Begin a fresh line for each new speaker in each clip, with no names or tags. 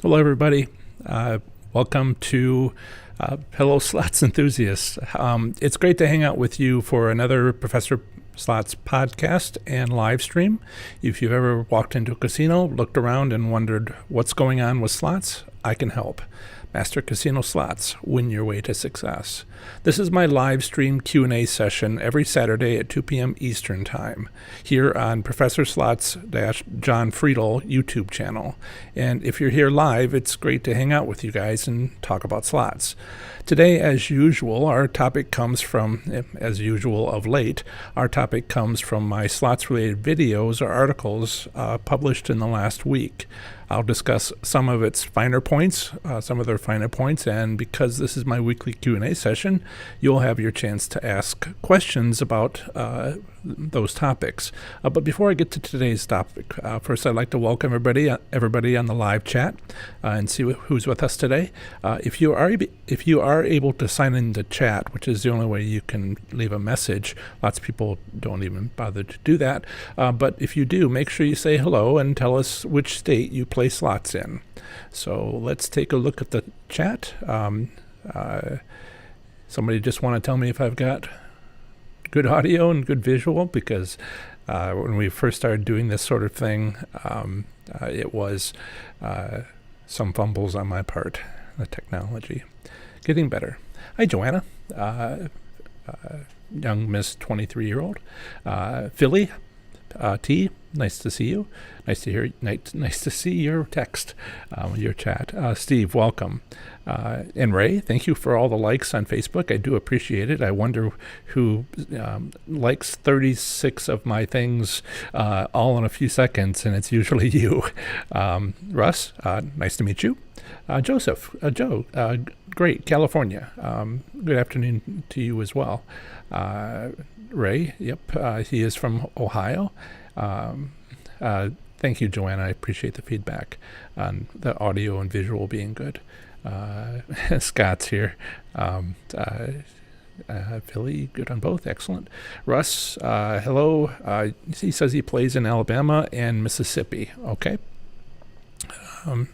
Hello, everybody. Welcome to Hello Slots Enthusiasts. It's great to hang out with you for another Professor Slots podcast and live stream. If you've ever walked into a casino, looked around, and wondered what's going on with slots, I can help. Master Casino Slots, win your way to success. This is my live stream Q&A session every Saturday at 2 p.m. Eastern Time here on Professor Slots-John Friedel YouTube channel. And if you're here live, it's great to hang out with you guys and talk about slots. Today, as usual, our topic comes from, as usual of late, our topic comes from my slots-related videos or articles published in the last week. I'll discuss some of its finer points, and because this is my weekly Q&A session, you'll have your chance to ask questions about those topics. But before I get to today's topic, first I'd like to welcome everybody on the live chat and see who's with us today. If you are able to sign in the chat, which is the only way you can leave a message, lots of people don't even bother to do that. But if you do, make sure you say hello and tell us which state you play slots in. So let's take a look at the chat. Somebody just want to tell me if I've got good audio and good visual, because when we first started doing this sort of thing, it was some fumbles on my part. The technology getting better. Hi, Joanna, young Miss 23-year-old. Philly T, nice to see you. Nice to see your text, your chat. Steve, welcome. And Ray, thank you for all the likes on Facebook. I do appreciate it. I wonder who likes 36 of my things all in a few seconds, and it's usually you. Russ, nice to meet you. Joseph, Joe, great, California. Good afternoon to you as well. Ray, yep, he is from Ohio. Thank you, Joanna. I appreciate the feedback on the audio and visual being good. Scott's here. Philly, good on both. Excellent. Russ, hello. He says he plays in Alabama and Mississippi. Okay. Let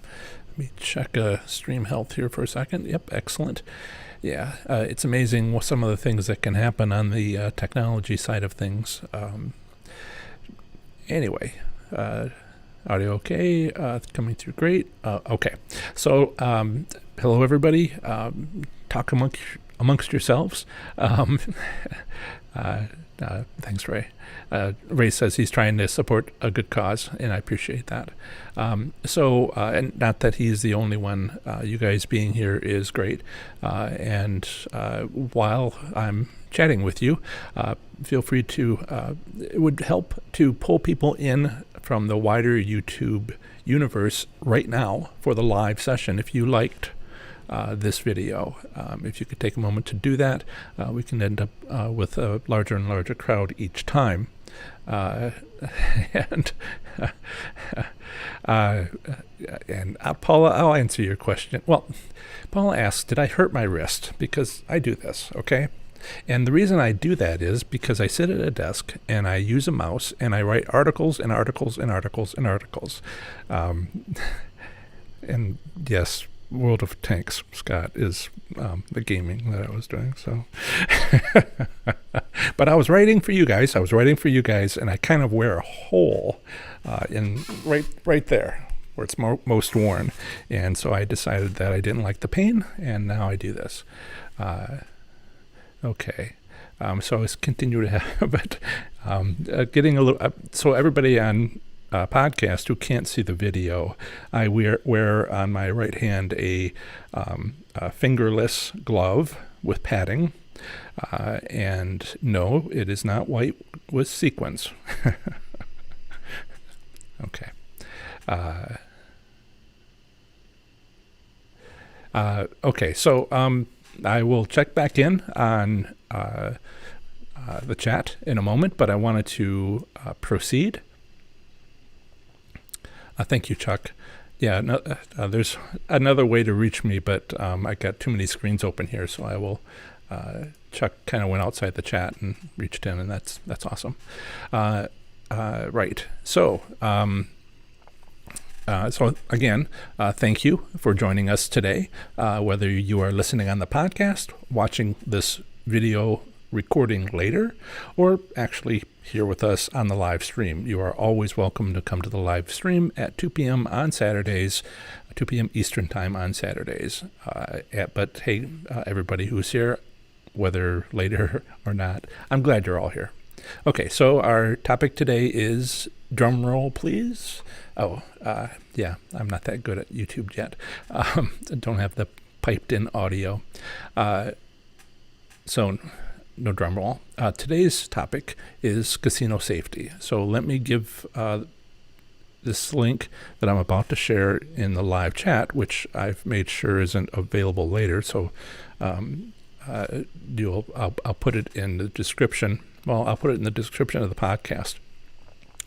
me check stream health here for a second. Yep, excellent. Yeah, it's amazing some of the things that can happen on the technology side of things. Anyway, audio okay, coming through great. Okay, so hello everybody. Talk amongst yourselves. Thanks, Ray. Ray says he's trying to support a good cause, and I appreciate that. And not that he's the only one. You guys being here is great. And while I'm chatting with you, feel free to, it would help to pull people in from the wider YouTube universe right now for the live session. If you liked this video, if you could take a moment to do that, we can end up with a larger and larger crowd each time. And Paula, I'll answer your question. Well, Paula asks, did I hurt my wrist? Because I do this, okay? And the reason I do that is because I sit at a desk and I use a mouse and I write articles and articles and articles and articles. And yes, World of Tanks, Scott, is the gaming that I was doing. So, but I was writing for you guys. And I kind of wear a hole in right there where it's most worn. And so I decided that I didn't like the pain, and now I do this. Okay. So I was continuing to have, but getting a little. So everybody on podcast who can't see the video, I wear on my right hand a fingerless glove with padding, and no, it is not white with sequins. Okay. Okay, so I will check back in on the chat in a moment, but I wanted to proceed. Thank you, Chuck. Yeah, no, there's another way to reach me, but I got too many screens open here, so I will. Chuck kind of went outside the chat and reached in, and that's awesome. Right. So So again, thank you for joining us today. Whether you are listening on the podcast, watching this video recording later, or actually here with us on the live stream, you are always welcome to come to the live stream at 2 p.m. on Saturdays, 2 p.m. Eastern Time on Saturdays. But hey, everybody who's here, whether later or not, I'm glad you're all here. Okay, so our topic today is, drum roll please. Yeah, I'm not that good at YouTube yet. Don't have the piped in audio. So no drum roll. Today's topic is casino safety. So let me give this link that I'm about to share in the live chat, which I've made sure isn't available later. So I'll put it in the description. Well, I'll put it in the description of the podcast,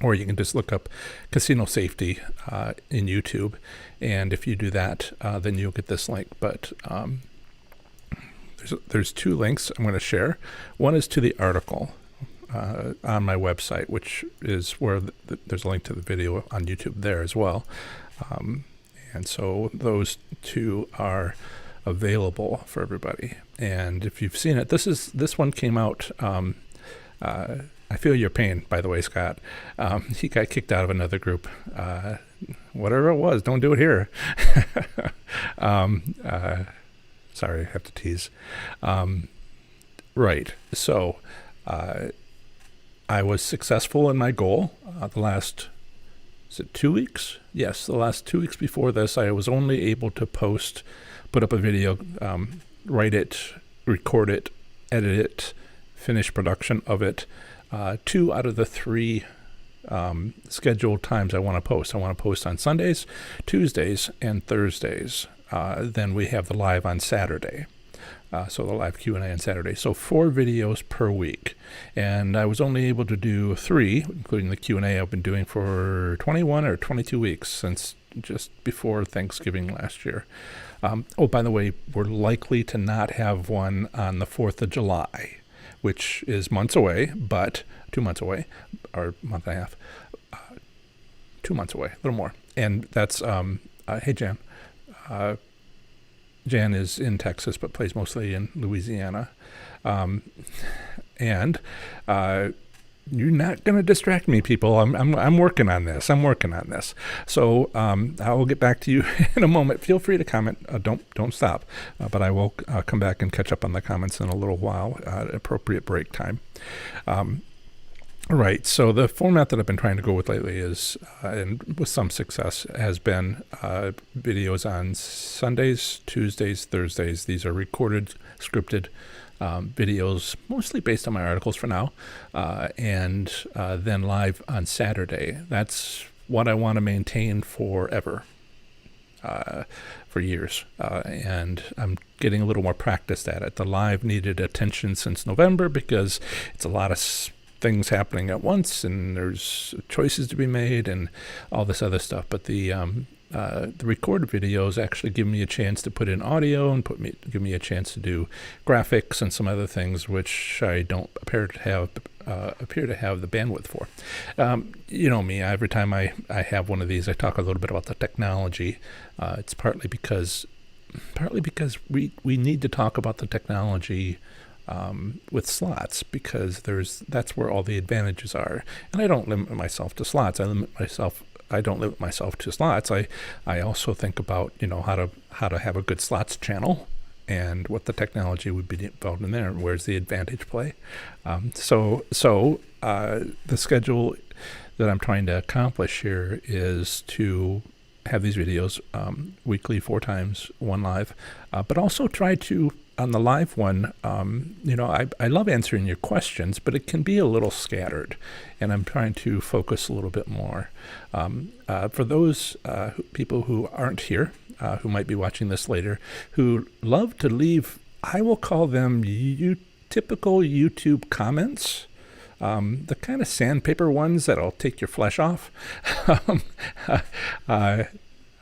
or you can just look up casino safety in YouTube. And if you do that, then you'll get this link. But there's two links I'm going to share. One is to the article on my website, which is where there's a link to the video on YouTube there as well. And so those two are available for everybody. And if you've seen it, this one came out. I feel your pain, by the way, Scott. He got kicked out of another group. Whatever it was, don't do it here. Sorry, I have to tease. Right. So I was successful in my goal the last, is it 2 weeks? Yes, the last 2 weeks before this, I was only able to put up a video, write it, record it, edit it, finish production of it. 2 out of the 3 scheduled times I want to post. I want to post on Sundays, Tuesdays, and Thursdays. Then we have the live on Saturday. So the live Q&A on Saturday. So 4 videos per week. And I was only able to do 3, including the Q&A I've been doing for 21 or 22 weeks since just before Thanksgiving last year. By the way, we're likely to not have one on the 4th of July, which is months away, but 2 months away, or a month and a half, 2 months away, a little more. And that's, hey, Jan. Jan is in Texas, but plays mostly in Louisiana. And you're not going to distract me, people. I'm working on this. So I will get back to you in a moment. Feel free to comment. Don't stop. But I will come back and catch up on the comments in a little while at appropriate break time. Right. So the format that I've been trying to go with lately is, and with some success, has been videos on Sundays, Tuesdays, Thursdays. These are recorded, scripted videos, mostly based on my articles for now, and then live on Saturday. That's what I want to maintain forever, for years. And I'm getting a little more practiced at it. The live needed attention since November because it's a lot of things happening at once, and there's choices to be made and all this other stuff. But the recorded videos actually give me a chance to put in audio and give me a chance to do graphics and some other things which I don't appear to have the bandwidth for. You know me, every time I have one of these, I talk a little bit about the technology. It's partly because we need to talk about the technology with slots, because that's where all the advantages are. And I don't limit myself to slots. I don't limit myself to slots. I also think about, how to have a good slots channel and what the technology would be involved in there, and where's the advantage play. So the schedule that I'm trying to accomplish here is to have these videos weekly, 4 times, 1 live, but also try to, on the live one, I love answering your questions, but it can be a little scattered, and I'm trying to focus a little bit more. For those people who aren't here, who might be watching this later, who love to leave, I will call them typical YouTube comments, the kind of sandpaper ones that'll take your flesh off.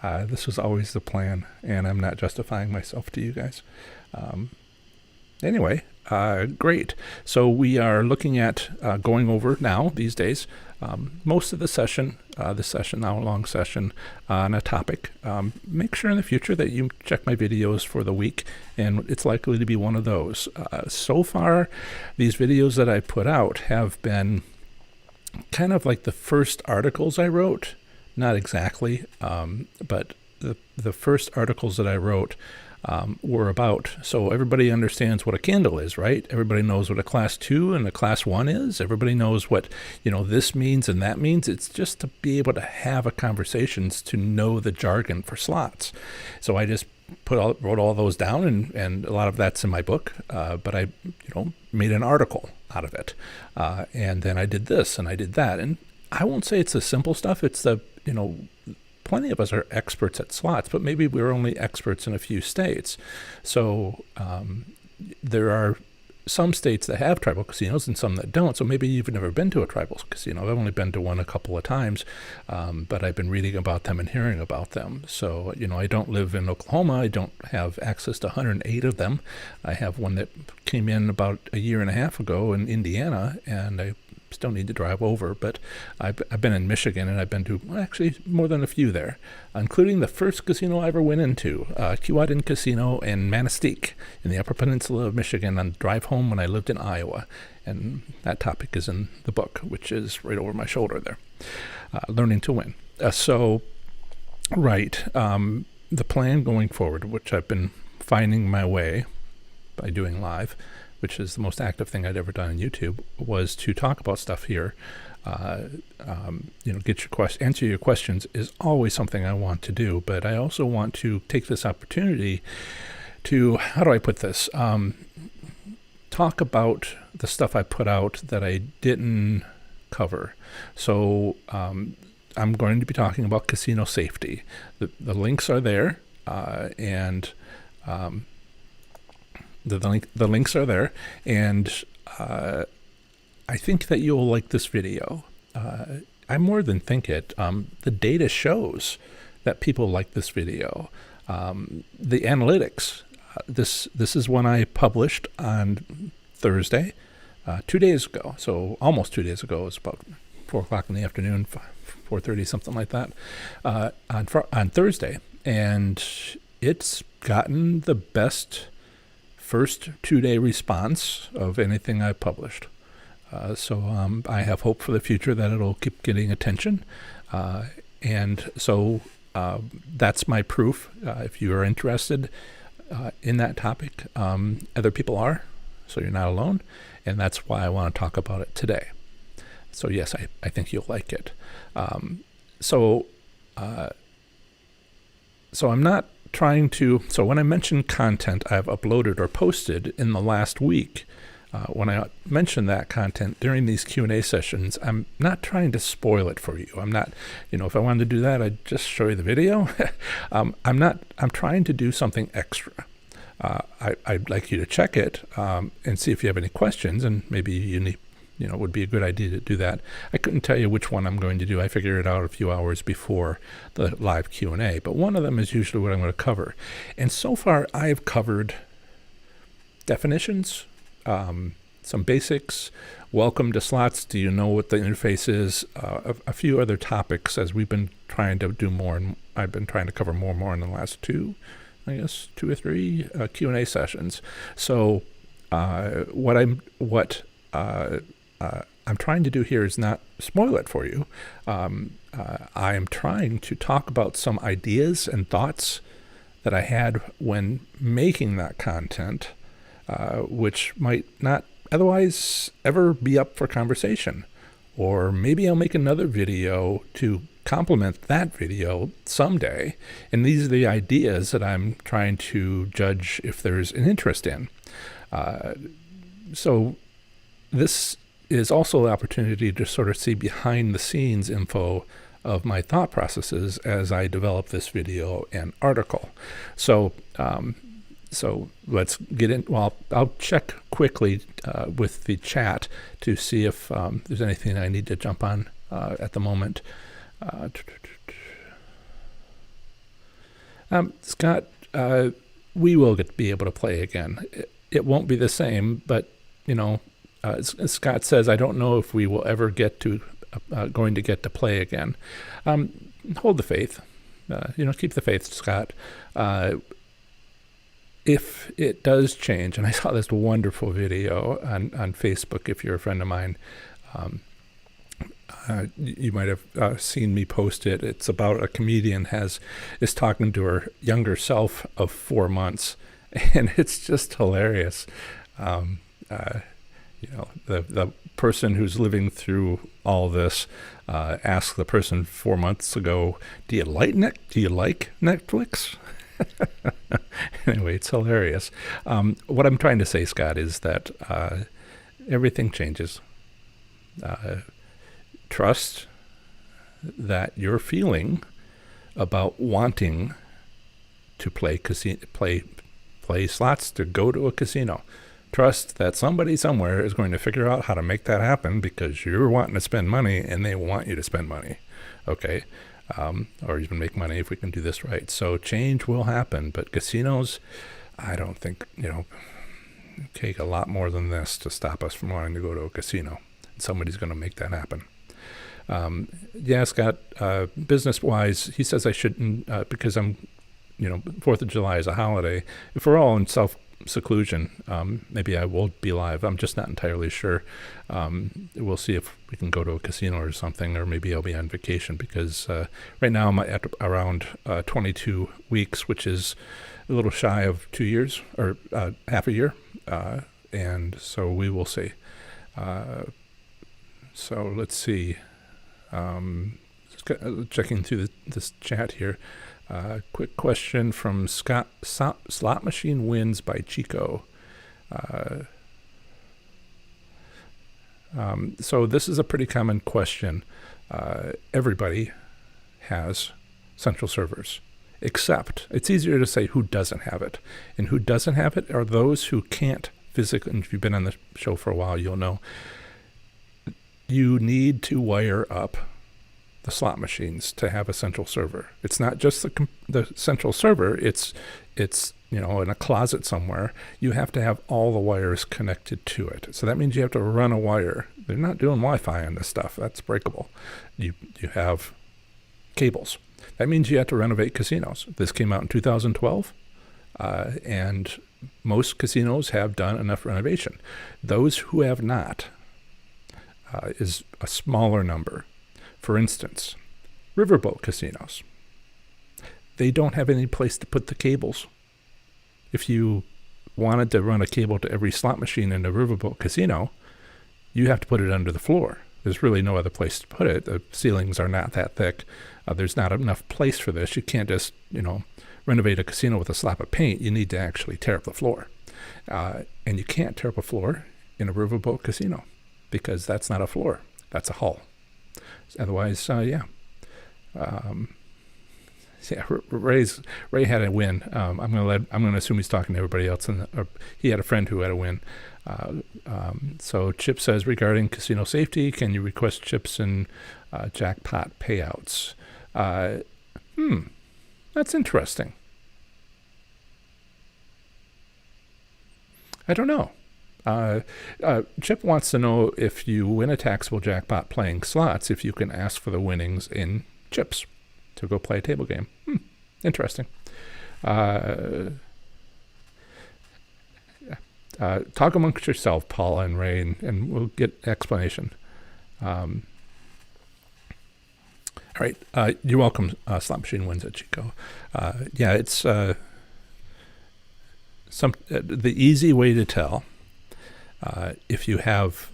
This was always the plan, and I'm not justifying myself to you guys. Anyway, great. So we are looking at going over now these days most of the session, this session, now a long session, on a topic. Make sure in the future that you check my videos for the week, and it's likely to be one of those. So far, these videos that I put out have been kind of like the first articles I wrote. Not exactly, but the first articles that I wrote were about, so everybody understands what a candle is, right? Everybody knows what a class 2 and a class 1 is. Everybody knows what, this means and that means. It's just to be able to have a conversations, to know the jargon for slots. So I just wrote all those down, and a lot of that's in my book, but I, made an article out of it. And then I did this and I did that. And I won't say it's the simple stuff. It's the, plenty of us are experts at slots, but maybe we're only experts in a few states. So there are some states that have tribal casinos and some that don't. So maybe you've never been to a tribal casino. I've only been to one a couple of times, but I've been reading about them and hearing about them. So, I don't live in Oklahoma. I don't have access to 108 of them. I have one that came in about a year and a half ago in Indiana, and I still need to drive over, but I've been in Michigan, and I've been to actually more than a few there, including the first casino I ever went into, Keewatin Casino in Manistee in the Upper Peninsula of Michigan on the drive home when I lived in Iowa. And that topic is in the book, which is right over my shoulder there, Learning to Win. The plan going forward, which I've been finding my way by doing live, which is the most active thing I'd ever done on YouTube, was to talk about stuff here. Answer your questions is always something I want to do, but I also want to take this opportunity to, how do I put this? Talk about the stuff I put out that I didn't cover. So I'm going to be talking about casino safety. The links are there, and the links are there, and I think that you'll like this video. I more than think it. The data shows that people like this video. The analytics. This is one I published on Thursday, 2 days ago. So almost 2 days ago. It's about 4 o'clock in the afternoon, 4:30, something like that, on Thursday, and it's gotten the best first 2-day response of anything I've published. So I have hope for the future that it'll keep getting attention. And so that's my proof. If you are interested in that topic, other people are, so you're not alone. And that's why I want to talk about it today. So yes, I think you'll like it. So I'm not trying to, so when I mention content I've uploaded or posted in the last week, when I mention that content during these Q&A sessions, I'm not trying to spoil it for you. I'm not, if I wanted to do that, I'd just show you the video. I'm trying to do something extra. I'd like you to check it and see if you have any questions, and maybe you need, it would be a good idea to do that. I couldn't tell you which one I'm going to do. I figured it out a few hours before the live Q&A, but one of them is usually what I'm going to cover. And so far, I've covered definitions, some basics, welcome to slots, do you know what the interface is, a few other topics as we've been trying to do more, and I've been trying to cover more and more in the last 2 or 3 Q&A sessions. So what I'm trying to do here is not spoil it for you. I am trying to talk about some ideas and thoughts that I had when making that content, which might not otherwise ever be up for conversation. Or maybe I'll make another video to complement that video someday. And these are the ideas that I'm trying to judge if there's an interest in. So this is also an opportunity to sort of see behind the scenes info of my thought processes as I develop this video and article. So let's get in. Well, I'll check quickly with the chat to see if there's anything I need to jump on at the moment. Scott, we will be able to play again. it won't be the same. But as Scott says, I don't know if we will ever get to going to get to play again. Hold the faith. Keep the faith, Scott. If it does change, and I saw this wonderful video on Facebook, if you're a friend of mine, you might have seen me post it. It's about a comedian is talking to her younger self of 4 months, and it's just hilarious. The person who's living through all this asked the person 4 months ago, Do you like Netflix? Anyway, it's hilarious. What I'm trying to say, Scott, is that everything changes. Trust that your feeling about wanting to play slots, to go to a casino. Trust that somebody somewhere is going to figure out how to make that happen, because you're wanting to spend money and they want you to spend money. Okay. Or even make money if we can do this right. So change will happen, but casinos, I don't think, take a lot more than this to stop us from wanting to go to a casino. Somebody's going to make that happen. Scott, business-wise, he says I shouldn't, because I'm, 4th of July is a holiday. If we're all in self-seclusion, maybe I will be live. I'm just not entirely sure. We'll see if we can go to a casino or something, or maybe I'll be on vacation, because right now I'm at around 22 weeks, which is a little shy of 2 years, or half a year. And so we will see. So let's see. Checking through this chat here. Quick question from Scott. Slot machine wins by Chico. So this is a pretty common question. Everybody has central servers, except it's easier to say who doesn't have it. And who doesn't have it are those who can't physically, and if you've been on the show for a while, you'll know, you need to wire up the slot machines to have a central server. It's not just the central server. It's in a closet somewhere. You have to have all the wires connected to it. So that means you have to run a wire. They're not doing Wi-Fi on this stuff. That's breakable. You have cables. That means you have to renovate casinos. This came out in 2012, and most casinos have done enough renovation. Those who have not is a smaller number. For instance, riverboat casinos, they don't have any place to put the cables. If you wanted to run a cable to every slot machine in a riverboat casino, you have to put it under the floor. There's really no other place to put it. The ceilings are not that thick. There's not enough place for this. You can't just, renovate a casino with a slap of paint. You need to actually tear up the floor. And you can't tear up a floor in a riverboat casino, because that's not a floor. That's a hull. Otherwise, Ray had a win. I'm gonna assume he's talking to everybody else, or he had a friend who had a win. So Chip says, regarding casino safety, can you request chips and jackpot payouts? That's interesting. I don't know. Chip wants to know, if you win a taxable jackpot playing slots, if you can ask for the winnings in chips to go play a table game. Interesting. Talk amongst yourself, Paula and Ray, and we'll get explanation. All right. You're welcome, Slot Machine Wins at Chico. It's the easy way to tell if you have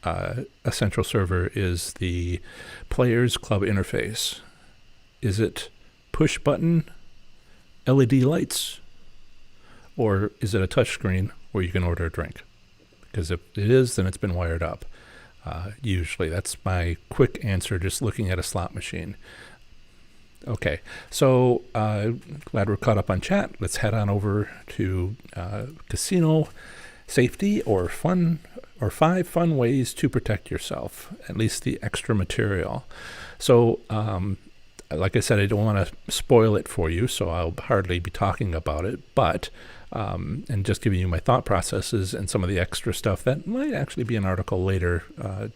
a central server is the Players Club interface. Is it push button LED lights, or is it a touch screen where you can order a drink? Because if it is, then it's been wired up. Usually, that's my quick answer, just looking at a slot machine. Okay, so glad we're caught up on chat. Let's head on over to casino safety or 5 fun ways to protect yourself, at least the extra material. So, like I said, I don't want to spoil it for you, so I'll hardly be talking about it, but and just giving you my thought processes and some of the extra stuff that might actually be an article later,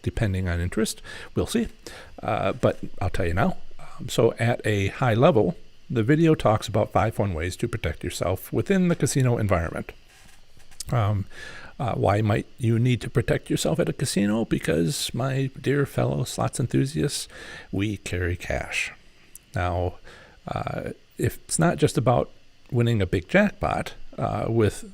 depending on interest. We'll see. But I'll tell you now. So at a high level, the video talks about 5 fun ways to protect yourself within the casino environment. Why might you need to protect yourself at a casino? Because, my dear fellow slots enthusiasts, we carry cash. Now, if it's not just about winning a big jackpot with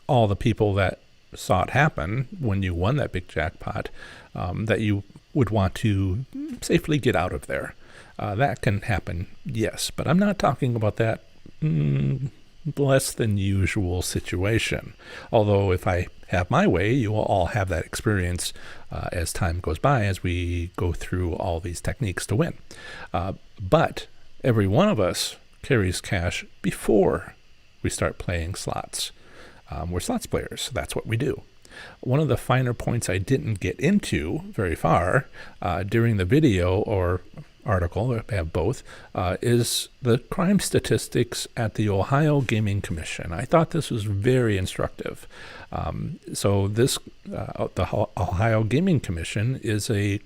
all the people that saw it happen when you won that big jackpot, that you would want to safely get out of there. That can happen, yes, but I'm not talking about that less than usual situation. Although if I have my way, you will all have that experience as time goes by, as we go through all these techniques to win. But every one of us carries cash before we start playing slots. We're slots players, so that's what we do. One of the finer points I didn't get into very far during the video or article, I have both, is the crime statistics at the Ohio Gaming Commission. I thought this was very instructive. So this, the Ohio Gaming Commission is a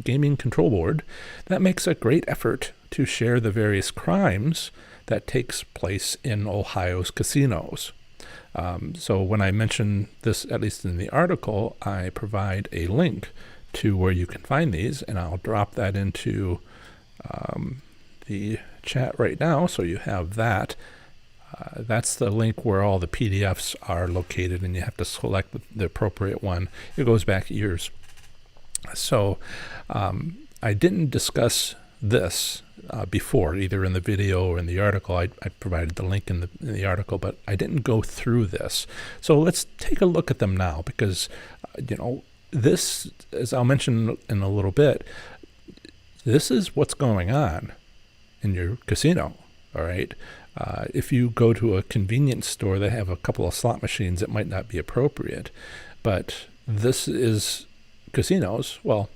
gaming control board that makes a great effort to share the various crimes that takes place in Ohio's casinos. So when I mention this, at least in the article, I provide a link to where you can find these, and I'll drop that into the chat right now, so you have that. That's the link where all the PDFs are located, and you have to select the appropriate one. It goes back years. So I didn't discuss this before, either in the video or in the article. I provided the link in the article, but I didn't go through this. So let's take a look at them now, because this, as I'll mention in a little bit, this is what's going on in your casino. All right. If you go to a convenience store that have a couple of slot machines, it might not be appropriate, but this is casinos. Well,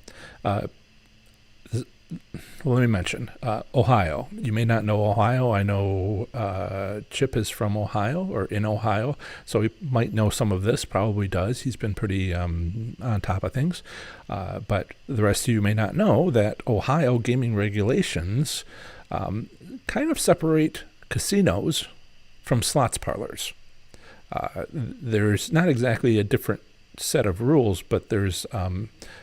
let me mention Ohio. You may not know Ohio. I know Chip is from Ohio, or in Ohio, so he might know some of this, probably does. He's been pretty on top of things. But the rest of you may not know that Ohio gaming regulations kind of separate casinos from slots parlors. There's not exactly a different set of rules, but there's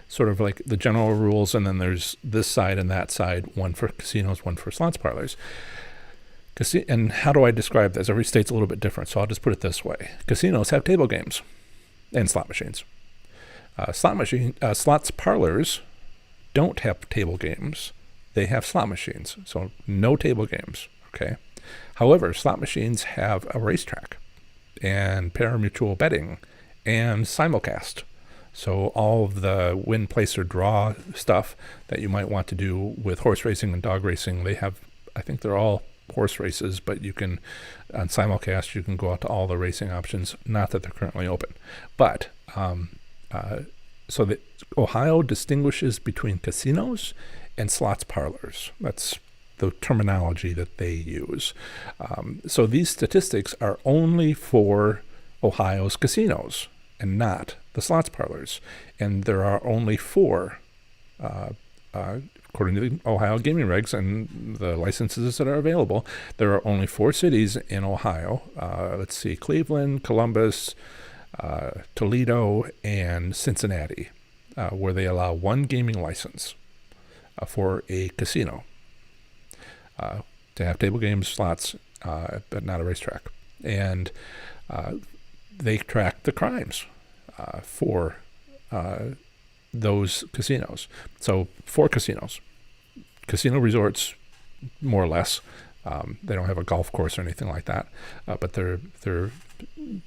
sort of like the general rules, and then there's this side and that side, one for casinos, one for slots parlors. And how do I describe this? Every state's a little bit different, so I'll just put it this way. Casinos have table games and slot machines. Slots parlors don't have table games. They have slot machines, so no table games, okay? However, slot machines have a racetrack and pari-mutuel betting and simulcast. So all of the win, place, or draw stuff that you might want to do with horse racing and dog racing, they have, I think they're all horse races, but you can, on simulcast, you can go out to all the racing options, not that they're currently open. But, so that Ohio distinguishes between casinos and slots parlors. That's the terminology that they use. So these statistics are only for Ohio's casinos and not the slots parlors. And there are only 4, according to the Ohio gaming regs and the licenses that are available, there are only 4 cities in Ohio. Let's see, Cleveland, Columbus, Toledo, and Cincinnati, where they allow 1 gaming license for a casino to have table games, slots, but not a racetrack. And they track the crimes for those casinos. So 4 casinos, casino resorts, more or less. They don't have a golf course or anything like that, but they're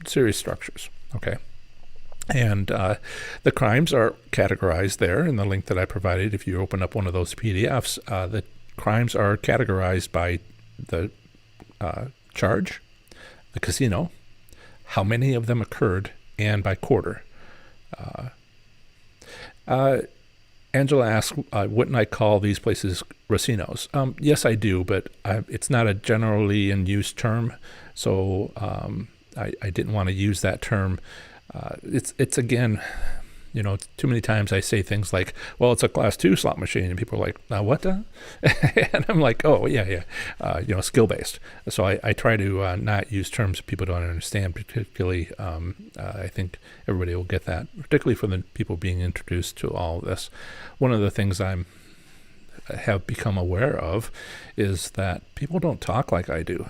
serious structures. Okay. And the crimes are categorized there in the link that I provided. If you open up one of those PDFs, the crimes are categorized by the charge, the casino, how many of them occurred, and by quarter. Angela asks, wouldn't I call these places racinos? Yes, I do, but it's not a generally in use term. So I didn't want to use that term. It's again, too many times I say things like, well, it's a class 2 slot machine, and people are like, what the? And I'm like, oh, yeah, skill-based. So I try to not use terms people don't understand, particularly, I think everybody will get that, particularly for the people being introduced to all of this. One of the things have become aware of is that people don't talk like I do.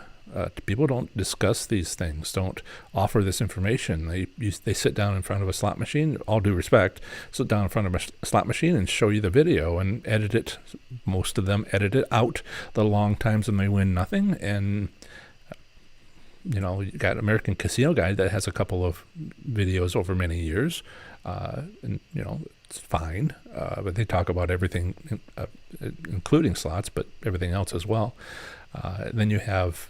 People don't discuss these things, don't offer this information. They sit down in front of a slot machine, all due respect, sit down in front of a slot machine and show you the video and edit it. Most of them edit it out the long times when they win nothing. And, you got American Casino Guy that has a couple of videos over many years. And, it's fine. But they talk about everything, including slots, but everything else as well. Then you have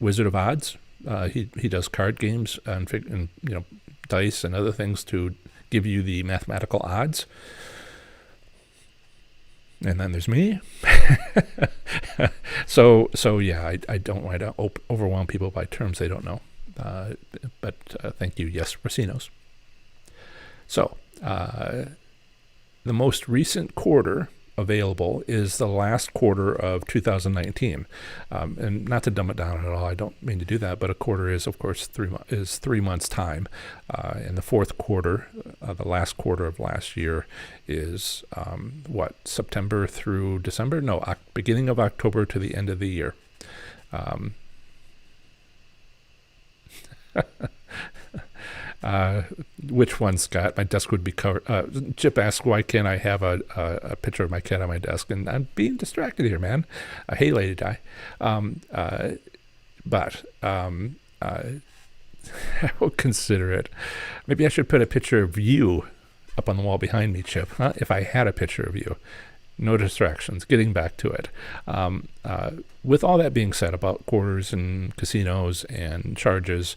Wizard of Odds. He does card games and dice and other things to give you the mathematical odds. And then there's me. So yeah, I don't want to overwhelm people by terms they don't know. But thank you, yes, Racinos. So the most recent quarter available is the last quarter of 2019, and not to dumb it down at all, I don't mean to do that, but a quarter is, of course, 3 months time, and the fourth quarter, the last quarter of last year, is September through December? No, beginning of October to the end of the year. Which one, Scott? My desk would be covered. Chip asks, why can't I have a picture of my cat on my desk? And I'm being distracted here, man. Hey, Lady Di. But I will consider it. Maybe I should put a picture of you up on the wall behind me, Chip, huh? If I had a picture of you. No distractions, getting back to it. With all that being said about quarters and casinos and charges,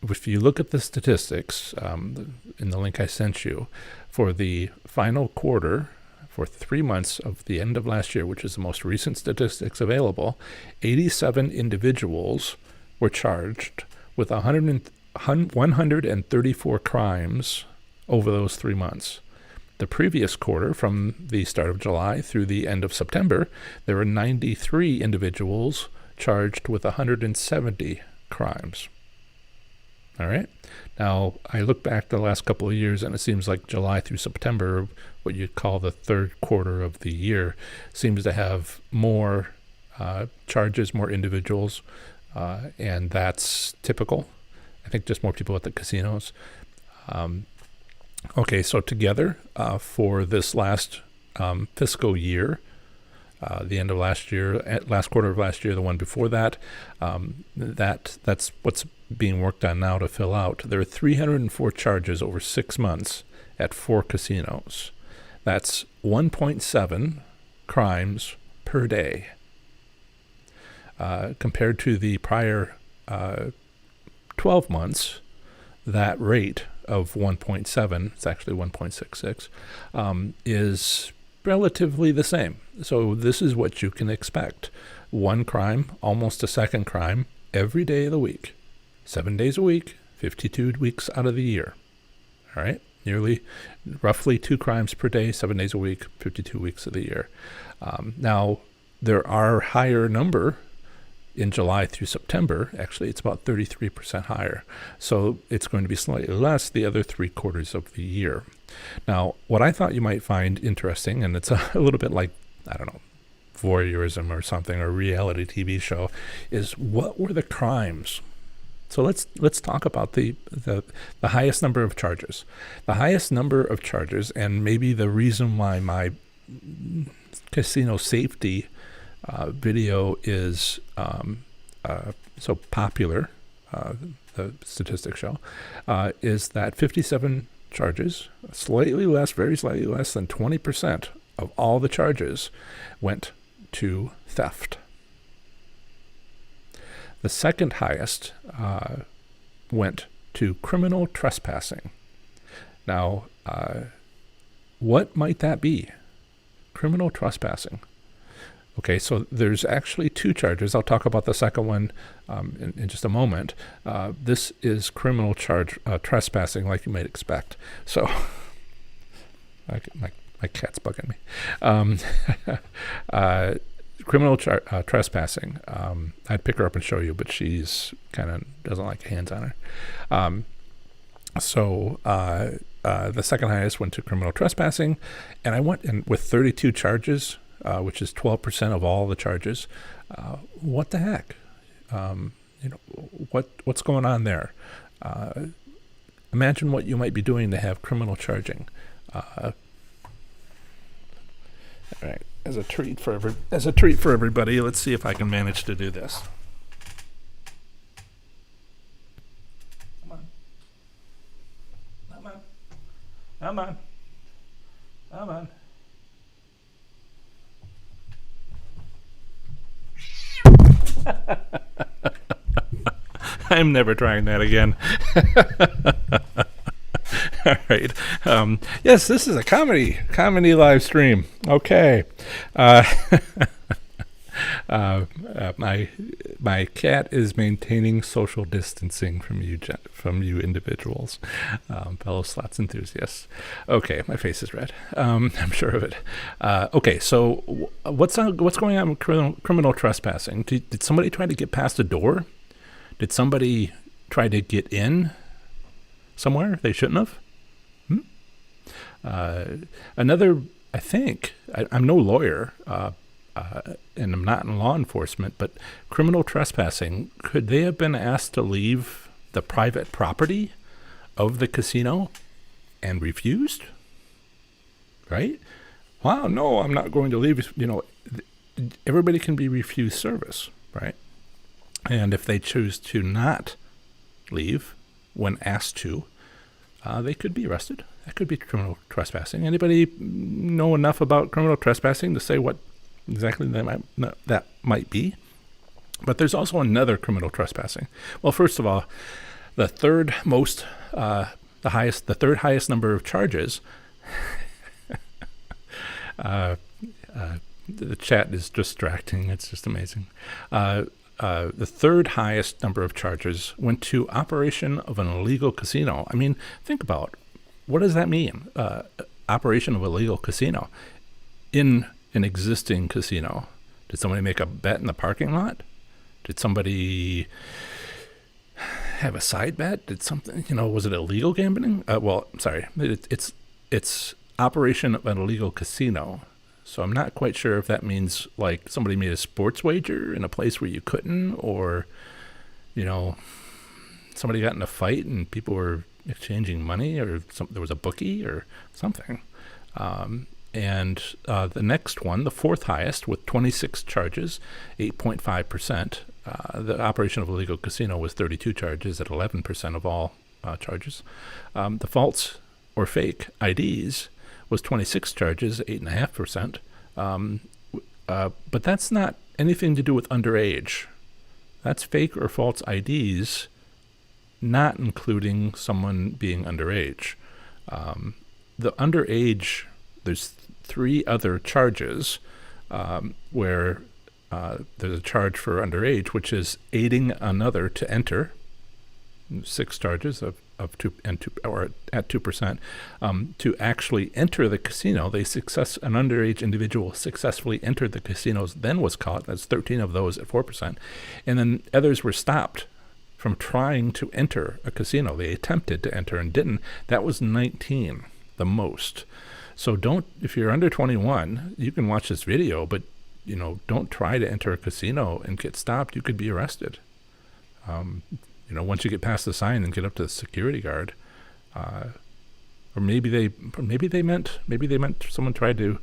if you look at the statistics in the link I sent you, for the final quarter, for 3 months of the end of last year, which is the most recent statistics available, 87 individuals were charged with 134 crimes over those 3 months. The previous quarter, from the start of July through the end of September, there were 93 individuals charged with 170 crimes. All right. Now, I look back the last couple of years, and it seems like July through September, what you'd call the third quarter of the year, seems to have more charges, more individuals, and that's typical. I think just more people at the casinos. Okay, so together for this last fiscal year, the end of last year, last quarter of last year, the one before that, that's what's being worked on now to fill out. There are 304 charges over 6 months at 4 casinos. That's 1.7 crimes per day. Compared to the prior 12 months, that rate of 1.7, it's actually 1.66, is relatively the same. So this is what you can expect. 1 crime, almost a second crime, every day of the week. 7 days a week, 52 weeks out of the year. All right? Roughly 2 crimes per day, 7 days a week, 52 weeks of the year. Now, there are higher number in July through September. Actually, it's about 33% higher. So it's going to be slightly less the other 3 quarters of the year. Now, what I thought you might find interesting, and it's a little bit like, I don't know, voyeurism or something, or a reality TV show, is what were the crimes? So let's talk about the highest number of charges. The highest number of charges, and maybe the reason why my casino safety video is so popular, the statistics show, is that 57 charges, very slightly less than 20% of all the charges went to theft. The second highest went to criminal trespassing. Now, what might that be? Criminal trespassing. Okay, so there's actually two charges. I'll talk about the second one in just a moment. This is criminal charge trespassing, like you might expect. So, my cat's bugging me. Criminal trespassing. I'd pick her up and show you, but she's kind of doesn't like hands on her. The second highest went to criminal trespassing, and I went in with 32 charges, which is 12% of all the charges. What the heck? What's going on there? Imagine what you might be doing to have criminal charging. All right, as a treat for everybody, let's see if I can manage to do this. Come on. I'm never trying that again. All right. Yes, this is a comedy live stream. Okay. My cat is maintaining social distancing from you individuals, fellow slots enthusiasts. Okay, my face is red. I'm sure of it. Okay, so what's going on with criminal trespassing? Did somebody try to get past a door? Did somebody try to get in somewhere they shouldn't have? Another, I think, I'm no lawyer, and I'm not in law enforcement, but criminal trespassing, could they have been asked to leave the private property of the casino and refused? Right? Wow, no, I'm not going to leave. Everybody can be refused service, right? And if they choose to not leave when asked to, they could be arrested. That could be criminal trespassing. Anybody know enough about criminal trespassing to say what exactly that might be? But there's also another criminal trespassing. Well, first of all, the third highest number of charges. The chat is distracting. It's just amazing. The third highest number of charges went to operation of an illegal casino. I mean, think about what does that mean? Operation of a legal casino in an existing casino. Did somebody make a bet in the parking lot? Did somebody have a side bet? Did something? Was it illegal gambling? It's operation of an illegal casino. So I'm not quite sure if that means like somebody made a sports wager in a place where you couldn't, or, somebody got in a fight and people were exchanging money, or there was a bookie or something. And the next one, the fourth highest, with 26 charges, 8.5%. The operation of a legal casino was 32 charges at 11% of all charges. The false or fake IDs was 26 charges, 8.5%. But that's not anything to do with underage. That's fake or false IDs, not including someone being underage. The underage, there's three other charges where there's a charge for underage, which is aiding another to enter. 6 charges of 2 or at 2%. To actually enter the casino, an underage individual successfully entered the casinos, then was caught. That's 13 of those at 4%. And then others were stopped from trying to enter a casino. They attempted to enter and didn't. That was 19, the most. So if you're under 21, you can watch this video, but don't try to enter a casino and get stopped. You could be arrested. Once you get past the sign and get up to the security guard, or maybe they meant someone tried to.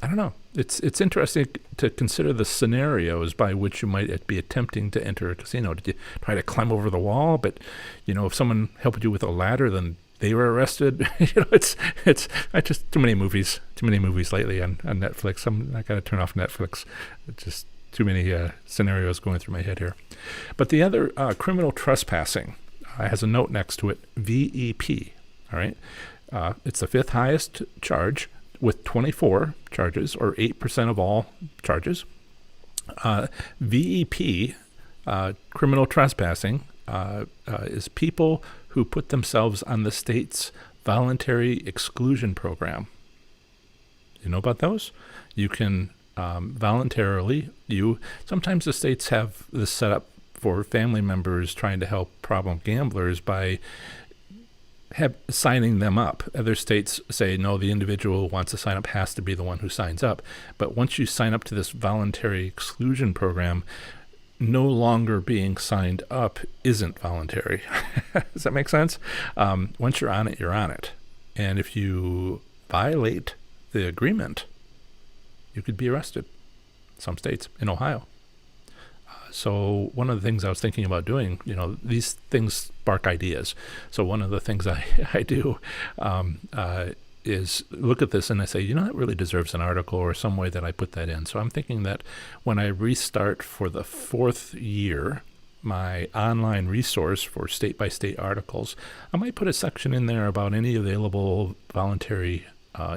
I don't know. It's interesting to consider the scenarios by which you might be attempting to enter a casino. Did you try to climb over the wall? But if someone helped you with a ladder, then they were arrested. It's just too many movies lately on Netflix. I gotta turn off Netflix. It's just too many scenarios going through my head here. But the other criminal trespassing has a note next to it, VEP. All right, it's the fifth highest charge, with 24 charges, or 8% of all charges. VEP, criminal trespassing, is people who put themselves on the state's voluntary exclusion program. You know about those? You can voluntarily, sometimes the states have this set up for family members trying to help problem gamblers by signing them up. Other states say, no, the individual who wants to sign up has to be the one who signs up. But once you sign up to this voluntary exclusion program, no longer being signed up isn't voluntary. Does that make sense? Once you're on it, you're on it. And if you violate the agreement, you could be arrested. Some states, in Ohio. So one of the things I was thinking about doing, these things spark ideas. So one of the things I do is look at this and I say, that really deserves an article or some way that I put that in. So I'm thinking that when I restart for the 4th year, my online resource for state-by-state articles, I might put a section in there about any available voluntary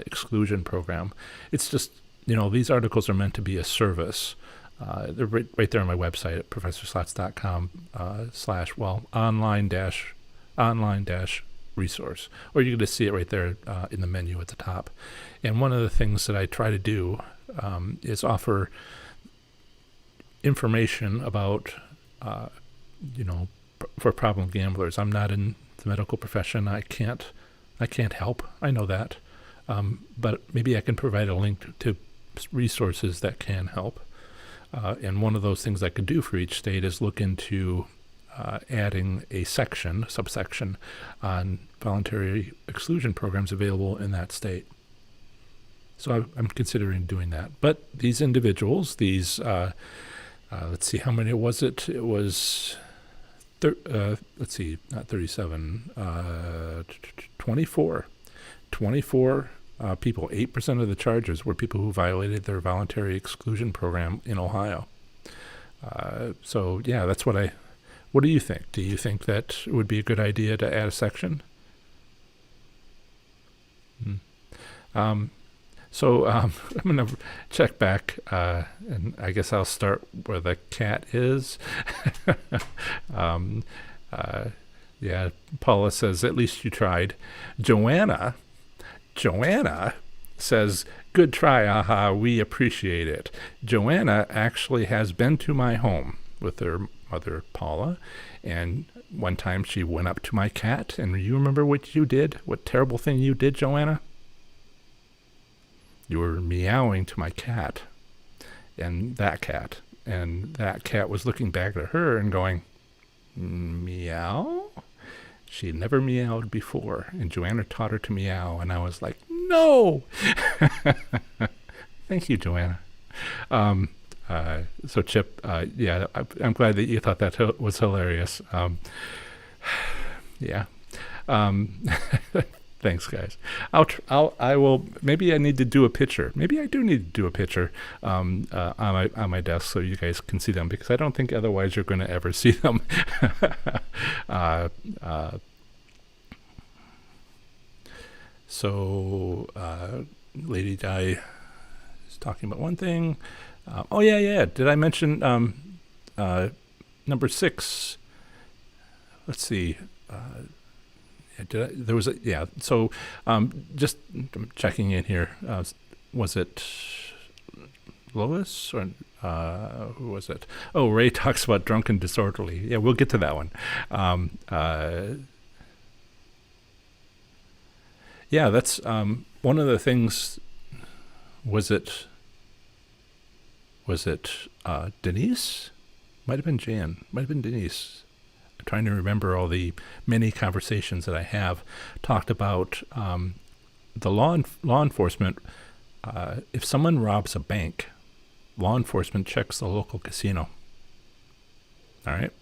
exclusion program. It's just, these articles are meant to be a service. They're right there on my website at professorslots.com /online-resource, or you can just see it right there in the menu at the top. And one of the things that I try to do is offer information about, for problem gamblers. I'm not in the medical profession. I can't help. I know that, but maybe I can provide a link to resources that can help. And one of those things I could do for each state is look into adding a subsection on voluntary exclusion programs available in that state. So I'm considering doing that. But these individuals, let's see, how many was it? It was, not 37, 24. 24 people. 8% of the charges were people who violated their voluntary exclusion program in Ohio. So yeah, that's what do you think? Do you think that it would be a good idea to add a section? So I'm going to check back, and I guess I'll start where the cat is. Yeah, Paula says, at least you tried. Joanna says, good try, aha, we appreciate it. Joanna actually has been to my home with her mother, Paula, and one time she went up to my cat, and you remember what you did? What terrible thing you did, Joanna? You were meowing to my cat, and that cat was looking back at her and going, meow? She had never meowed before, and Joanna taught her to meow, and I was like, no! Thank you, Joanna. So Chip, yeah, I'm glad that you thought that was hilarious. Yeah. Thanks, guys. I will. Maybe I need to do a picture. Maybe I do need to do a picture on my desk so you guys can see them, because I don't think otherwise you're going to ever see them. So Lady Di is talking about one thing. Oh yeah. Did I mention number 6? Let's see. So just checking in here. Was it Lois or who was it? Oh, Ray talks about drunk and disorderly. Yeah, we'll get to that one. Yeah, that's one of the things. Was it Denise? Might have been Jan. Might have been Denise. I'm trying to remember all the many conversations that I have talked about the law enforcement. If someone robs a bank, law enforcement checks the local casino. All right,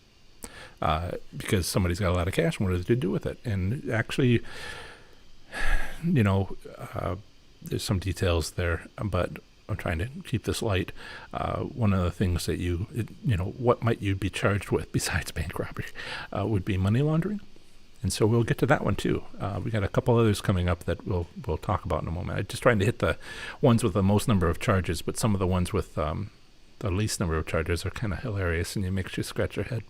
because somebody's got a lot of cash, and what do they do with it? And actually, there's some details there, but I'm trying to keep this light. One of the things that what might you be charged with besides bank robbery would be money laundering. And so we'll get to that one too. We got a couple others coming up that we'll talk about in a moment. I'm just trying to hit the ones with the most number of charges, but some of the ones with the least number of charges are kind of hilarious, and it makes you scratch your head.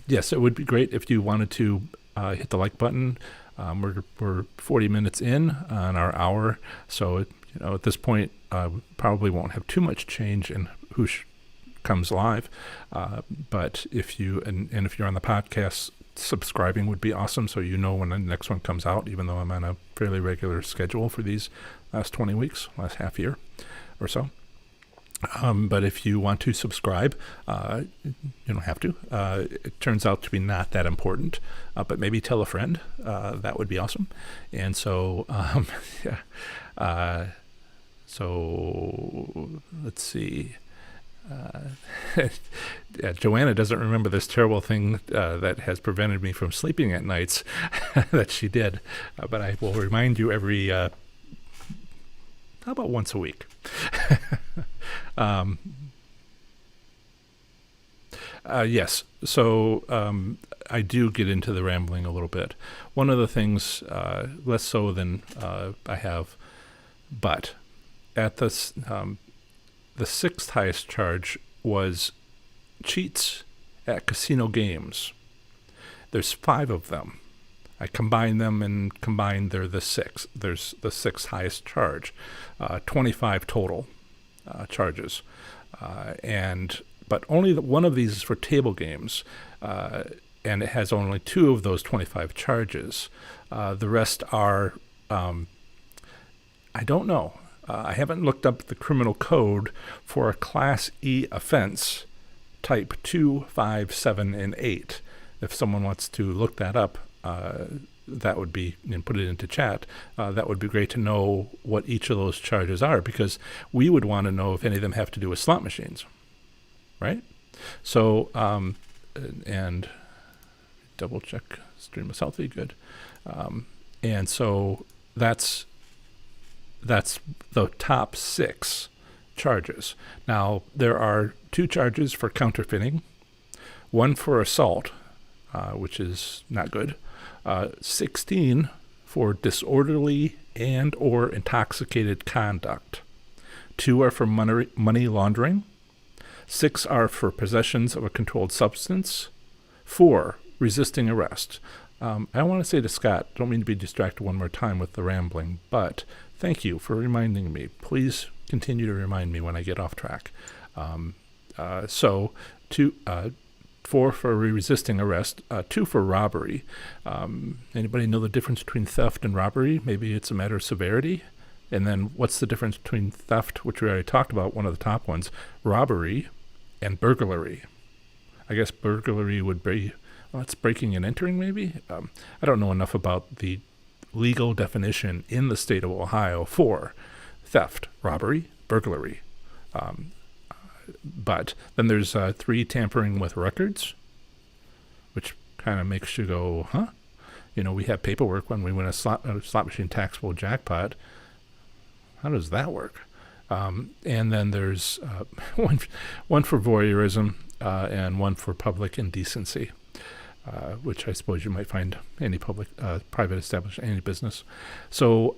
Yes, it would be great if you wanted to hit the like button. We're 40 minutes in on our hour, so at this point, probably won't have too much change in who comes live. But if you if you're on the podcast, subscribing would be awesome, so you know when the next one comes out. Even though I'm on a fairly regular schedule for these last 20 weeks, last half year or so. But if you want to subscribe, you don't have to. It turns out to be not that important, but maybe tell a friend. That would be awesome. And so, so let's see. Joanna doesn't remember this terrible thing that has prevented me from sleeping at nights that she did. But I will remind you every, how about once a week? Yes. So I do get into the rambling a little bit. One of the things, less so than I have, but at this, the sixth highest charge was cheats at casino games. There's 5 of them. I combined them and combined they're the 6. There's the 6th highest charge, 25 total charges, but only one of these is for table games, and it has only 2 of those 25 charges. The rest are, I don't know. I haven't looked up the criminal code for a Class E offense, type 2, 5, 7, and 8. If someone wants to look that up, that would be, and put it into chat, that would be great to know what each of those charges are, because we would want to know if any of them have to do with slot machines, right? So, and double check stream is healthy, good. And so that's the top 6 charges. Now, there are 2 charges for counterfeiting, 1 for assault, which is not good, 16 for disorderly and or intoxicated conduct, 2 are for money laundering, 6 are for possessions of a controlled substance, 4, resisting arrest. I want to say to Scott, don't mean to be distracted one more time with the rambling, but thank you for reminding me. Please continue to remind me when I get off track. So 4 for resisting arrest, 2 for robbery. Anybody know the difference between theft and robbery? Maybe it's a matter of severity. And then what's the difference between theft, which we already talked about, one of the top ones, robbery, and burglary? I guess burglary would be, well, it's breaking and entering maybe? I don't know enough about the legal definition in the state of Ohio for theft, robbery, burglary. But then there's 3, tampering with records, which kind of makes you go, huh? We have paperwork when we win a slot machine taxable jackpot. How does that work? And then there's one for voyeurism and 1 for public indecency, which I suppose you might find any public, private establishment, any business. So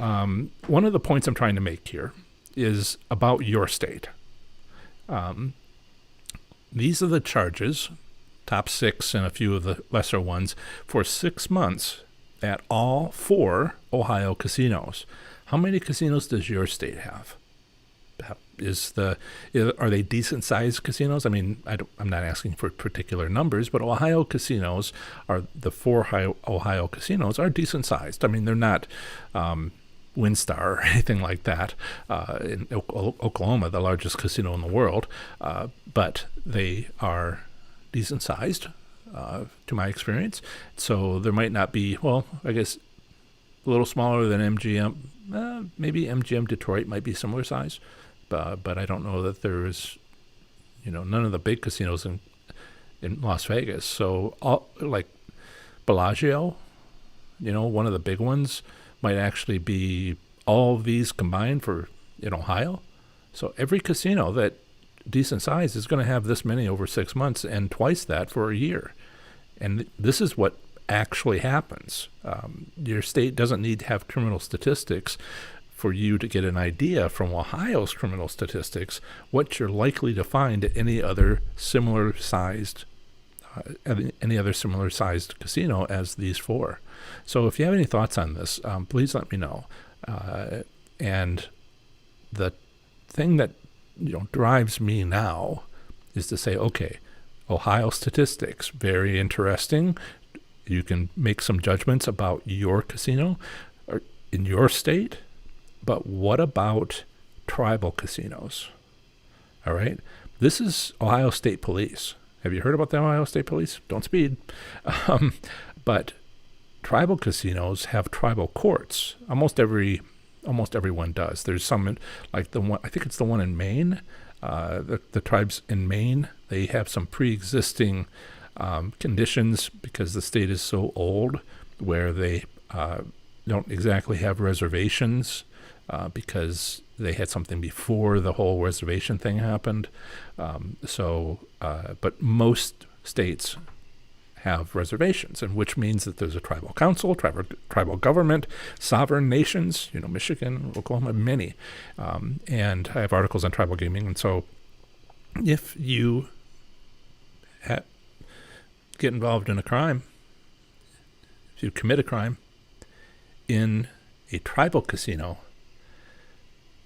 one of the points I'm trying to make here is about your state. These are the charges, top 6 and a few of the lesser ones, for 6 months at all 4 Ohio casinos. How many casinos does your state have? Are they decent sized casinos? I mean, I'm not asking for particular numbers, but Ohio casinos the 4 Ohio casinos are decent sized. I mean, they're not WinStar or anything like that. In Oklahoma, the largest casino in the world, but they are decent sized, to my experience. So there might not be, well, I guess a little smaller than MGM. Maybe MGM Detroit might be similar size. But I don't know that there is, none of the big casinos in Las Vegas. So, like Bellagio, one of the big ones might actually be all of these combined in Ohio. So every casino that decent size is going to have this many over 6 months and twice that for a year. And this is what actually happens. Your state doesn't need to have criminal statistics for you to get an idea from Ohio's criminal statistics what you're likely to find at any other similar sized casino as these four. So if you have any thoughts on this, please let me know. And the thing that drives me now is to say, okay, Ohio statistics, very interesting. You can make some judgments about your casino or in your state, but what about tribal casinos? All right, this is Ohio State Police. Have you heard about the Ohio State Police? Don't speed. But tribal casinos have tribal courts. Almost everyone does. There's some, like the one, I think it's the one in Maine. The tribes in Maine, they have some pre-existing conditions because the state is so old, where they don't exactly have reservations because they had something before the whole reservation thing happened. But most states have reservations, and which means that there's a tribal council, tribal government, sovereign nations, Michigan, Oklahoma, many. And I have articles on tribal gaming. And so if you get involved in a crime, if you commit a crime in a tribal casino,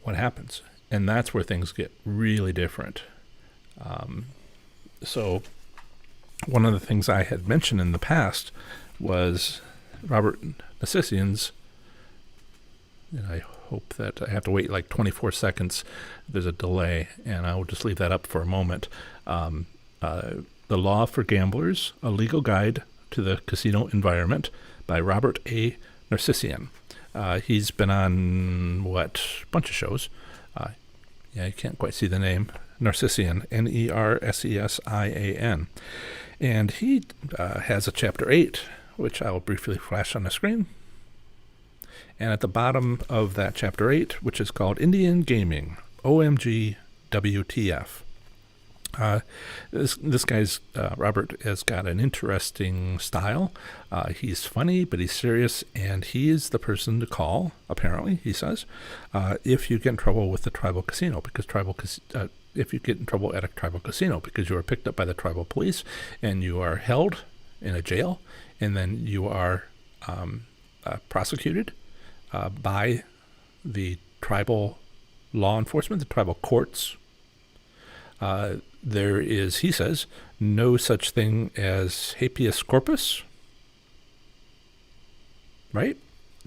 what happens? And that's where things get really different. So one of the things I had mentioned in the past was Robert Nassisian's, and I hope that I have to wait like 24 seconds. There's a delay, and I will just leave that up for a moment. The Law for Gamblers, A Legal Guide to the Casino Environment by Robert A. Nassisian. He's been on, a bunch of shows. You can't quite see the name. Narsessian, Nersesian. And he has a Chapter 8, which I will briefly flash on the screen. And at the bottom of that Chapter 8, which is called Indian Gaming, OMG WTF. This guy's, Robert, has got an interesting style. He's funny, but he's serious, and he is the person to call, apparently, he says, if you get in trouble with the tribal casino, because if you get in trouble at a tribal casino because you are picked up by the tribal police and you are held in a jail, and then you are prosecuted by the tribal law enforcement, the tribal courts. There is, he says, no such thing as habeas corpus, right?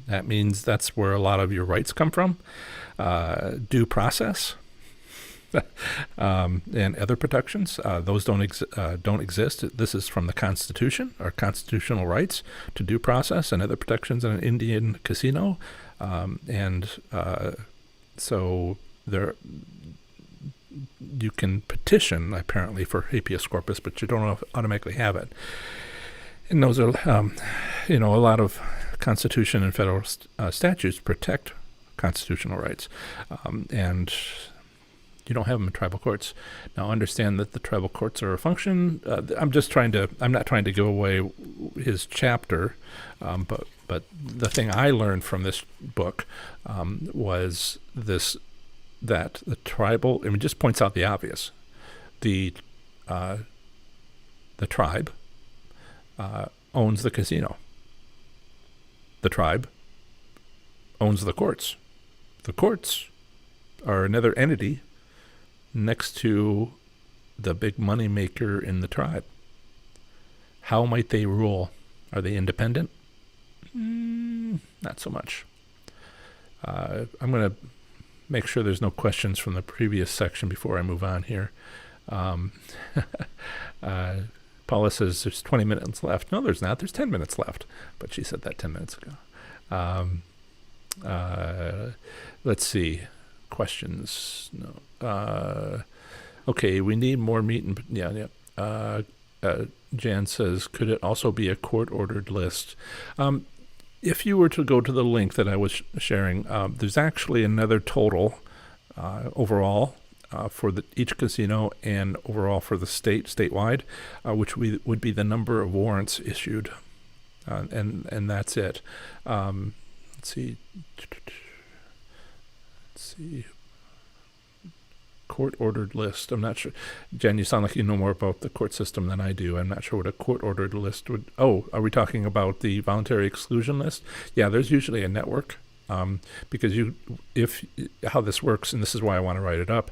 That means that's where a lot of your rights come from. Due process and other protections, those don't exist. This is from the Constitution, our constitutional rights to due process and other protections in an Indian casino. So there, you can petition, apparently, for habeas corpus, but you don't automatically have it. And those are, a lot of Constitution and federal statutes protect constitutional rights. And you don't have them in tribal courts. Now, understand that the tribal courts are a function. I'm not trying to give away his chapter, but the thing I learned from this book was this, that the tribal, it just points out the obvious. The tribe owns the casino. The tribe owns the courts. The courts are another entity next to the big money maker in the tribe. How might they rule? Are they independent? Not so much. I'm going to make sure there's no questions from the previous section before I move on here. Paula says there's 20 minutes left. No, there's not. There's 10 minutes left. But she said that 10 minutes ago. Let's see. Questions? No. Okay, we need more meat and... Yeah. Jan says, could it also be a court-ordered list? If you were to go to the link that I was sharing, there's actually another total overall for each casino and overall for the statewide, which would be the number of warrants issued, and that's it. Let's see. Court-ordered list. I'm not sure. Jen, you sound like you know more about the court system than I do. I'm not sure what a court-ordered list would... Oh, are we talking about the voluntary exclusion list? Yeah, there's usually a network, because how this works, and this is why I want to write it up,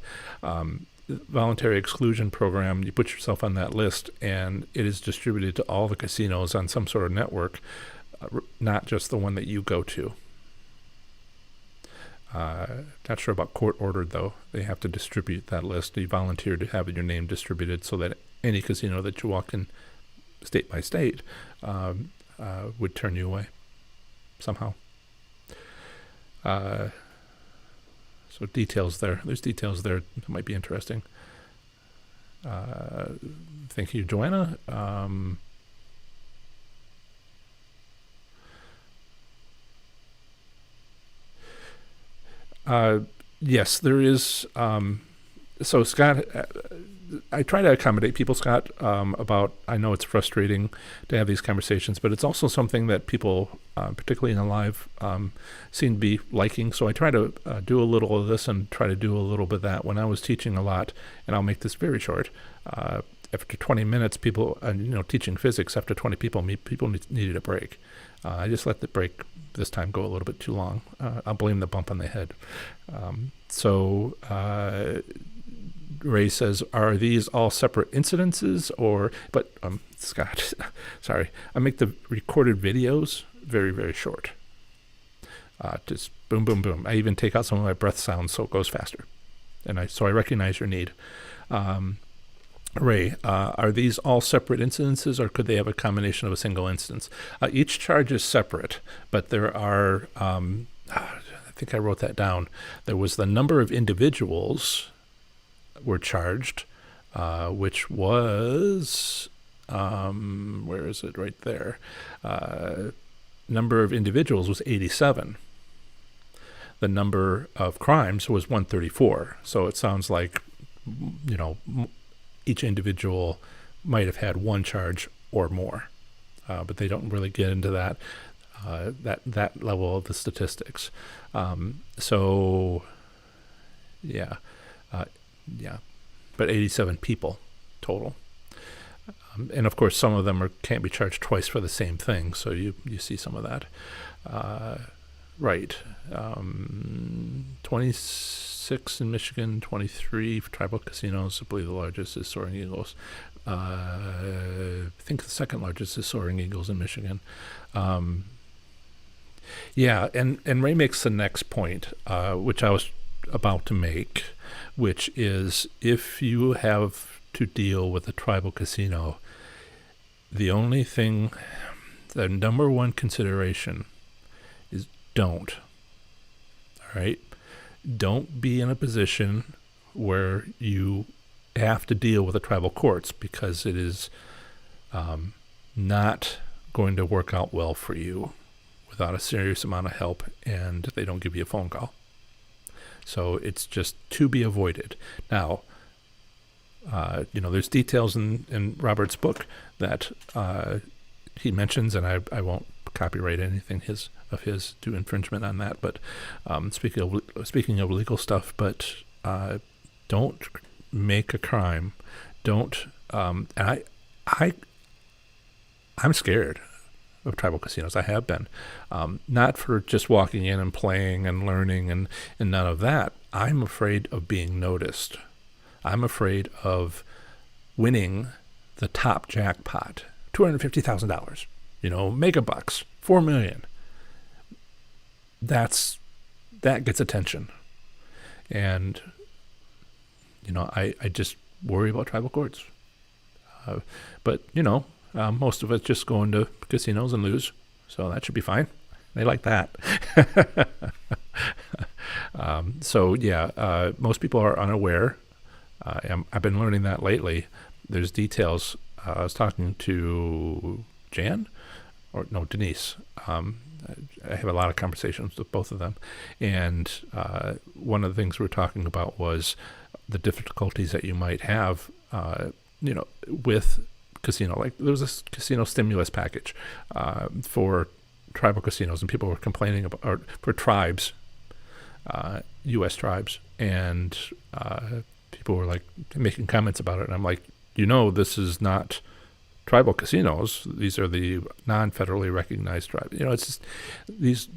voluntary exclusion program, you put yourself on that list, and it is distributed to all the casinos on some sort of network, not just the one that you go to. Not sure about court-ordered, though. They have to distribute that list. You volunteer to have your name distributed so that any casino that you walk in, state by state, would turn you away somehow. So details there. There's details there that might be interesting. Thank you, Joanna. Yes, there is. So Scott, I try to accommodate people, Scott, about, I know it's frustrating to have these conversations, but it's also something that people, particularly in the live, seem to be liking. So I try to do a little of this and try to do a little bit of that. When I was teaching a lot, and I'll make this very short, after 20 minutes, people, teaching physics, after 20 people needed a break. I just let the break this time go a little bit too long. I'll blame the bump on the head. So Ray says, are these all separate incidences but Scott, sorry, I make the recorded videos very, very short. Just boom, boom, boom. I even take out some of my breath sounds so it goes faster. So I recognize your need. Ray, are these all separate incidences, or could they have a combination of a single instance? Each charge is separate, but there are, I think I wrote that down. There was the number of individuals were charged, which was, where is it? Right there. Number of individuals was 87. The number of crimes was 134. So it sounds like, each individual might have had one charge or more, but they don't really get into that level of the statistics. But 87 people total, and of course some of them can't be charged twice for the same thing. So you see some of that, right? 26 in Michigan, 23 for tribal casinos. I believe the largest is Soaring Eagles. I think the second largest is Soaring Eagles in Michigan. And Ray makes the next point, which I was about to make, which is if you have to deal with a tribal casino, the number one consideration is don't. All right? Don't be in a position where you have to deal with the tribal courts, because it is not going to work out well for you without a serious amount of help, and they don't give you a phone call. So it's just to be avoided. Now, there's details in Robert's book that he mentions, and I won't copyright anything of his to infringement on that. But speaking of legal stuff, but don't make a crime. Don't. And I'm scared of tribal casinos. I have been, not for just walking in and playing and learning and none of that. I'm afraid of being noticed. I'm afraid of winning the top jackpot, $250,000. Mega bucks, $4 million. That gets attention, and I just worry about tribal courts. But most of it's just going to casinos and lose, so that should be fine. They like that. Most people are unaware. I've been learning that lately. There's details. I was talking to Denise. I have a lot of conversations with both of them, and one of the things we were talking about was the difficulties that you might have, with casino. Like there was this casino stimulus package for tribal casinos, and people were complaining about, or for tribes, U.S. tribes, and people were like making comments about it. And I'm like, this is not tribal casinos. These are the non-federally recognized tribes. It's just these.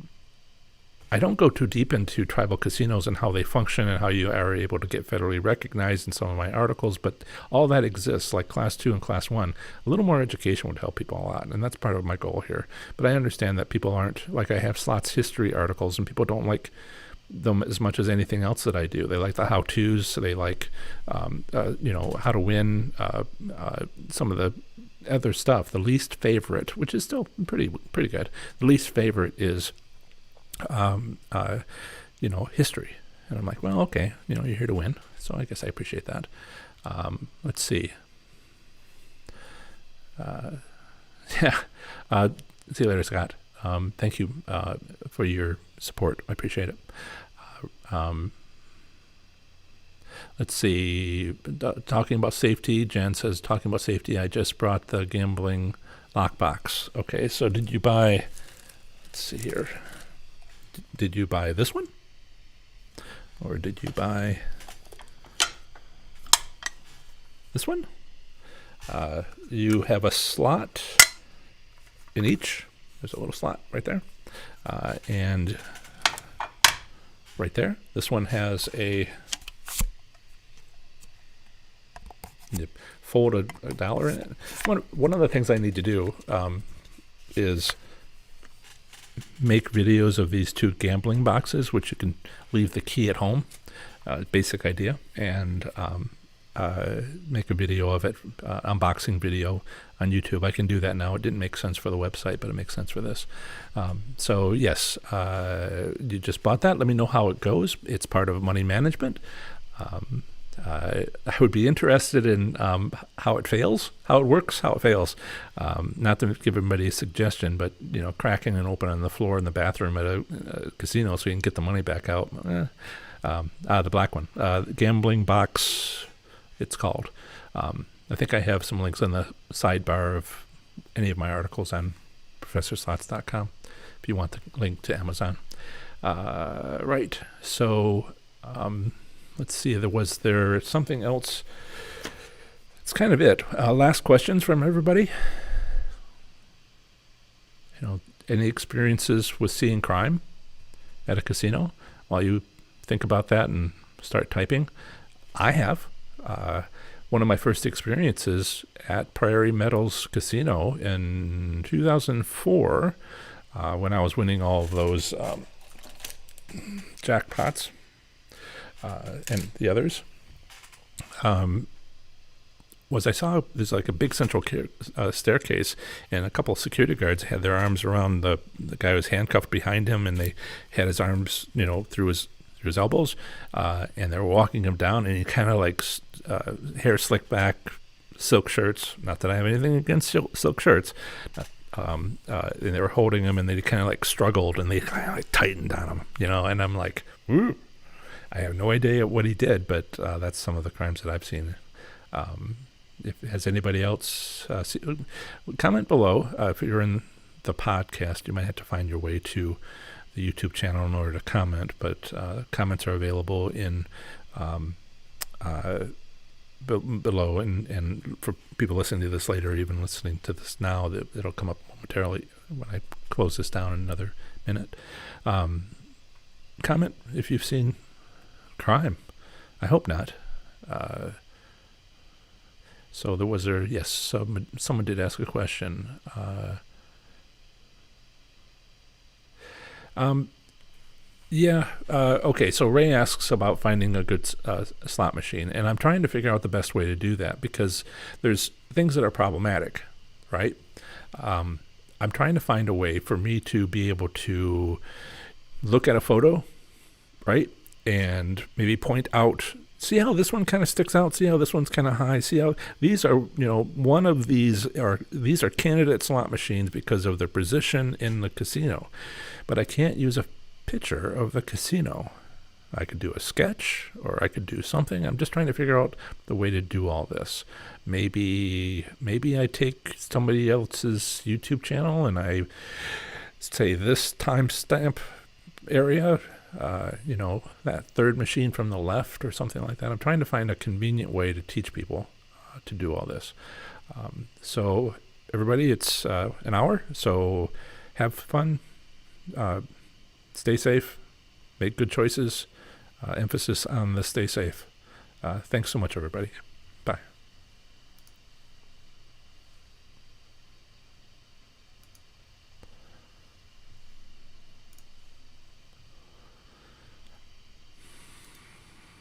I don't go too deep into tribal casinos and how they function and how you are able to get federally recognized in some of my articles, but all that exists, like Class 2 and Class 1. A little more education would help people a lot, and that's part of my goal here. But I understand that people aren't, like I have slots history articles, and people don't like them as much as anything else that I do. They like the how-tos, so they like, how to win, some of the other stuff. The least favorite, which is still pretty good, the least favorite is history. And I'm like, well, okay, you're here to win. So I guess I appreciate that. Let's see. See you later, Scott. Thank you for your support. I appreciate it. Let's see. Talking about safety. Jen says, talking about safety, I just brought the gambling lockbox. Okay, so did you buy, let's see here. Did you buy this one? Or did you buy this one? You have a slot in each. There's a little slot right there. And right there, this one has you fold a dollar in it. One of the things I need to do is make videos of these two gambling boxes, which you can leave the key at home, basic idea, and make a video of it, unboxing video on YouTube. I can do that now. It didn't make sense for the website, but it makes sense for this. So yes, you just bought that. Let me know how it goes. It's part of money management. I would be interested in how it fails, how it works, how it fails. Not to give everybody a suggestion, but cracking and opening the floor in the bathroom at a casino so you can get the money back out. The black one, gambling box, it's called. I think I have some links in the sidebar of any of my articles on ProfessorSlots.com if you want the link to Amazon. Right. So. Let's see, was there something else? That's kind of it. Last questions from everybody. Any experiences with seeing crime at a casino? While you think about that and start typing, I have. One of my first experiences at Prairie Meadows Casino in 2004, when I was winning all of those jackpots. And the others, was I saw there's like a big central staircase, and a couple of security guards had their arms around the guy who was handcuffed behind him, and they had his arms, through his elbows, and they were walking him down, and he kind of like hair slicked back, silk shirts. Not that I have anything against silk shirts. And they were holding him, and they kind of like struggled, and they kind of like tightened on him, and I'm like, ooh. I have no idea what he did, but that's some of the crimes that I've seen. Has anybody else comment below? If you're in the podcast, you might have to find your way to the YouTube channel in order to comment, but comments are available in below, and for people listening to this later, even listening to this now, it'll come up momentarily when I close this down in another minute. Comment if you've seen crime. I hope not. So yes, someone did ask a question. Okay, so Ray asks about finding a good slot machine, and I'm trying to figure out the best way to do that because there's things that are problematic, right? I'm trying to find a way for me to be able to look at a photo, right? And maybe point out, see how this one kind of sticks out, see how this one's kind of high, see how these are, one of these are candidate slot machines because of their position in the casino. But I can't use a picture of the casino. I could do a sketch, or I could do something. I'm just trying to figure out the way to do all this. Maybe I take somebody else's YouTube channel and I say this timestamp area, that third machine from the left or something like that. I'm trying to find a convenient way to teach people to do all this. So everybody, it's an hour, so have fun, stay safe, make good choices, emphasis on the stay safe. Thanks so much, everybody.